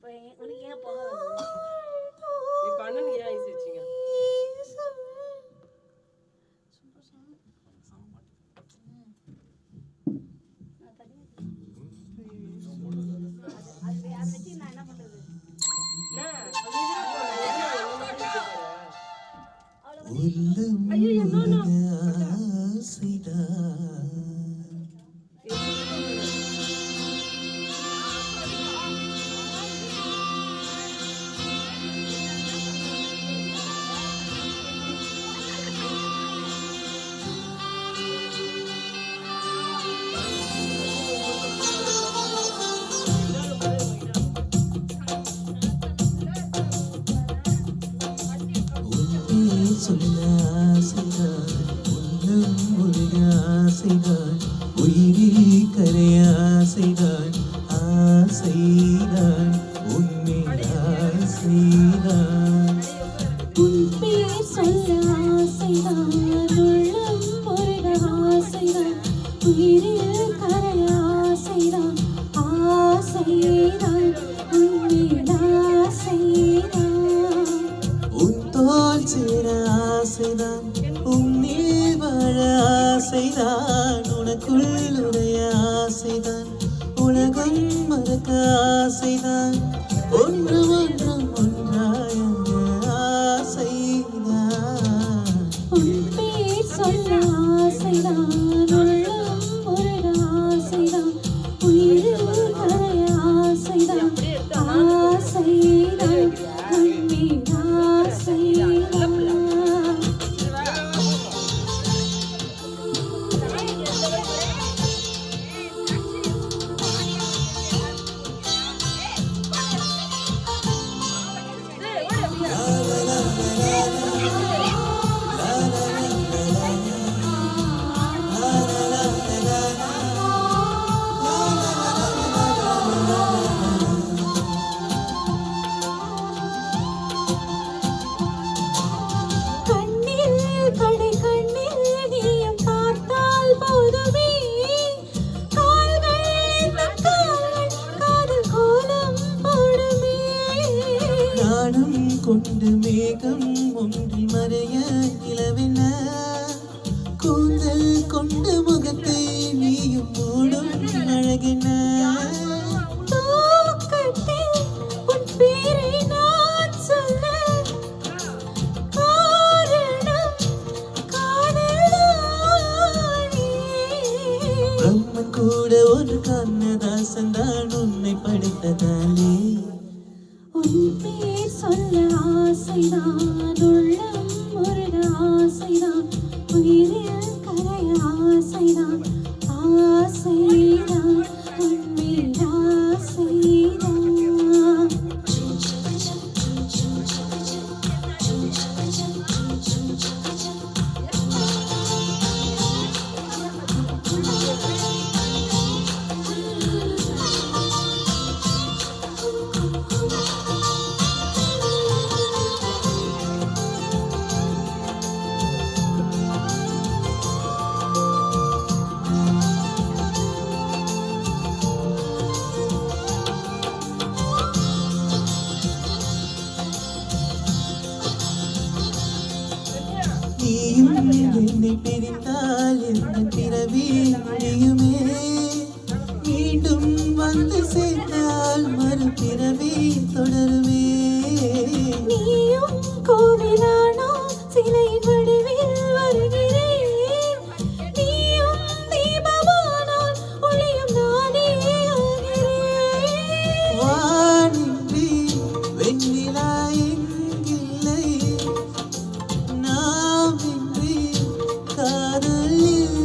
உனக்கு ஏன் போக வருது? நீ பண்ணனு ஏன் ஐஸ் வச்சீங்க? அது வச்சு நான் என்ன பண்றது? உயிரி கரையாசைதான் ஆசைதான் உன்மேல் ஆசைதான் உன் பேர் சொல்ல ஆசைதான் உள்ளம் பொருக ஆசைதான் உயிரில் கரைய ஆசைதான் ஆசைதான் உன்மேல் ஆசைதான் உன் தோல் சேர ஆசைதான் உன்னில் வாழ ஆசைதான் உனக்குள்ளுடைய ஆசைதான் உலகம் மறக்க ஆசைதான் ஒன்று ஒன்றும் ஒன்றாய ஆசைதான் உன் பேர் சொல்ல ஆசைதான் உள்ளம் பொருக ஆசைதான் உயிரில் கரைய ஆசைதான் ஆசைதான் உன்மேல் ஆசைதான் கொண்டு மேகம் ஒன்றில் மறைய நிலவென கூந்தல் கொண்டு முகத்தை நீயும் மூடும் அழகென உன் பேரை நான் சொல்ல காரணம் காதலானே பிரம்மன் கூட ஒரு கண்ணதாசன் தான் உன்னை படைத்ததாலே உன் பேர் சொல்ல ஆசைதான் உள்ளம் முருக ஆசைதான் உயிரில் கரைய ஆசைதான் ஆசைதான் உன்மேல் ஆசைதான் என்னை பிரிந்தால் எந்த பிறவி முடியுமே மீண்டும் வந்து சேர்ந்தால் மறுபிறவி தொடருமே நீயும் கோவிலானோ சிலை வடிவில் வருகிறேன் நீயும் தீபமானால் ஒளியும் நானே ஆகிறேன் வானின்றி வெண்ணிலா எங்கில்லை நாமின்றி காதலில்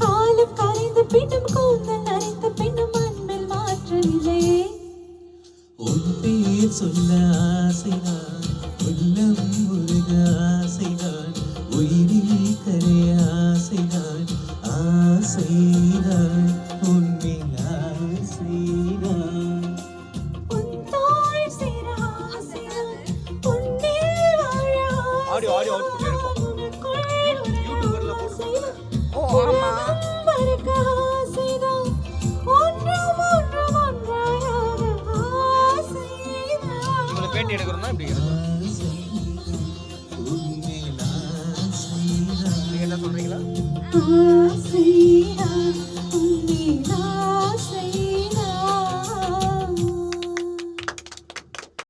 காலம் கரைந்து பின்னும் கூந்தல் நரைத்த பின்னும் அன்பில் மாற்றமில்லையே உன் பேர் சொல்ல ஆசைதான் உள்ளம் முருக ஆசைதான் உயிரில் கரைய ஆசைதான் ஆசைதான் உன்மேல் ஆசைதான் உன் தோள் சேர ஆசைதான் உன்னில் வாழ ஆசைதான் உனக்குள் யூடியூபர்ல ஆசைதான் ஆமா மறக்க ஆசைதான் ஒன்றும் ஒன்றாய எப்படி எடுக்கிறோம்னா இப்படி எடுக்கிறோம். நீங்க என்ன சொல்றீங்களா? ஆசையா